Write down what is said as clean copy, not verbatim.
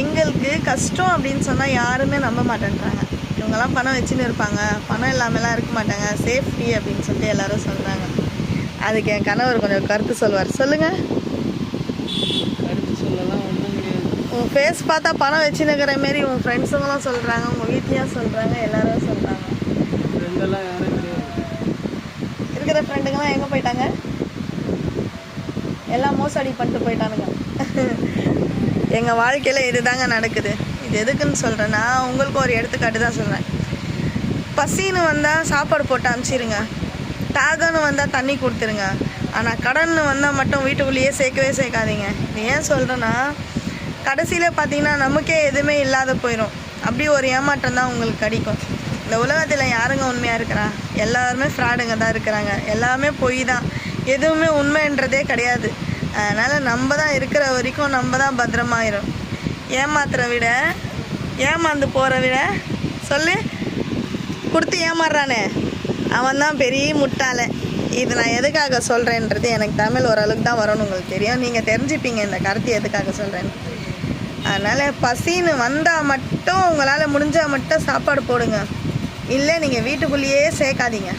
எங்களுக்கு கஷ்டம் அப்படின்னு சொன்னால் யாருமே நம்ப மாட்டேன்றாங்க. இவங்கெல்லாம் பணம் வச்சுன்னு இருப்பாங்க, பணம் இல்லாமலாம் இருக்க மாட்டாங்க, சேஃப்டி அப்படின்னு சொல்லிட்டு எல்லோரும் சொல்கிறாங்க. அதுக்கு என் கணவர் கொஞ்சம் கருத்து சொல்லுவார். சொல்லுங்கள். கருத்து சொல்லலாம் ஒன்றும் கிடையாது. உன் ஃபேஸ் பார்த்தா பணம் வச்சுன்னுக்கிற மாரி உன் ஃப்ரெண்ட்ஸுங்களும் சொல்கிறாங்க, உங்கள் வீட்லேயும் சொல்கிறாங்க, எல்லோரும் சொல்கிறாங்க. ஃப்ரெண்டெல்லாம் யாரும் கிடையாது. இருக்கிற ஃப்ரெண்டுங்கெல்லாம் எங்கே போயிட்டாங்க? எல்லாம் மோசடி பண்ணிட்டு போயிட்டானுங்க. எங்கள் வாழ்க்கையில் இது தாங்க நடக்குது. இது எதுக்குன்னு சொல்கிறேன்னா, உங்களுக்கு ஒரு எடுத்துக்காட்டு தான் சொல்கிறேன். பசின்னு வந்தால் சாப்பாடு போட்டு அனுப்பிச்சிருங்க, தாகன்னு வந்தால் தண்ணி கொடுத்துருங்க. ஆனால் கடன்னு வந்தால் மட்டும் வீட்டுக்குள்ளேயே சேர்க்கவே சேர்க்காதீங்க. இது ஏன் சொல்கிறேன்னா, கடைசியில் பார்த்தீங்கன்னா நமக்கே எதுவுமே இல்லாத போயிடும். அப்படி ஒரு ஏமாற்றம் தான் உங்களுக்கு கிடைக்கும். இந்த உலகத்தில் யாருங்க உண்மையாக இருக்கிறா? எல்லாருமே ஃப்ராடுங்க தான் இருக்கிறாங்க. எல்லாமே பொய் தான், எதுவுமே உண்மைன்றதே கிடையாது. அதனால் நம்ம தான் இருக்கிற வரைக்கும் நம்ம தான் பத்திரமாயிரும். ஏமாத்துற விட ஏமாந்து போகிற விட சொல்லு, கொடுத்து ஏமாறுறானே அவன் தான் பெரிய முட்டாளை. இது நான் எதுக்காக சொல்கிறேன்றது எனக்கு தமிழ் ஓரளவுக்கு தான் வரணும், உங்களுக்கு தெரியும். நீங்கள் தெரிஞ்சுப்பீங்க இந்த கருத்து எதுக்காக சொல்கிறேன்னு. அதனால் பசின்னு வந்தால் மட்டும் உங்களால் முடிஞ்சால் மட்டும் சாப்பாடு போடுங்க. இல்லை நீங்கள் வீட்டுக்குள்ளேயே சேர்க்காதீங்க.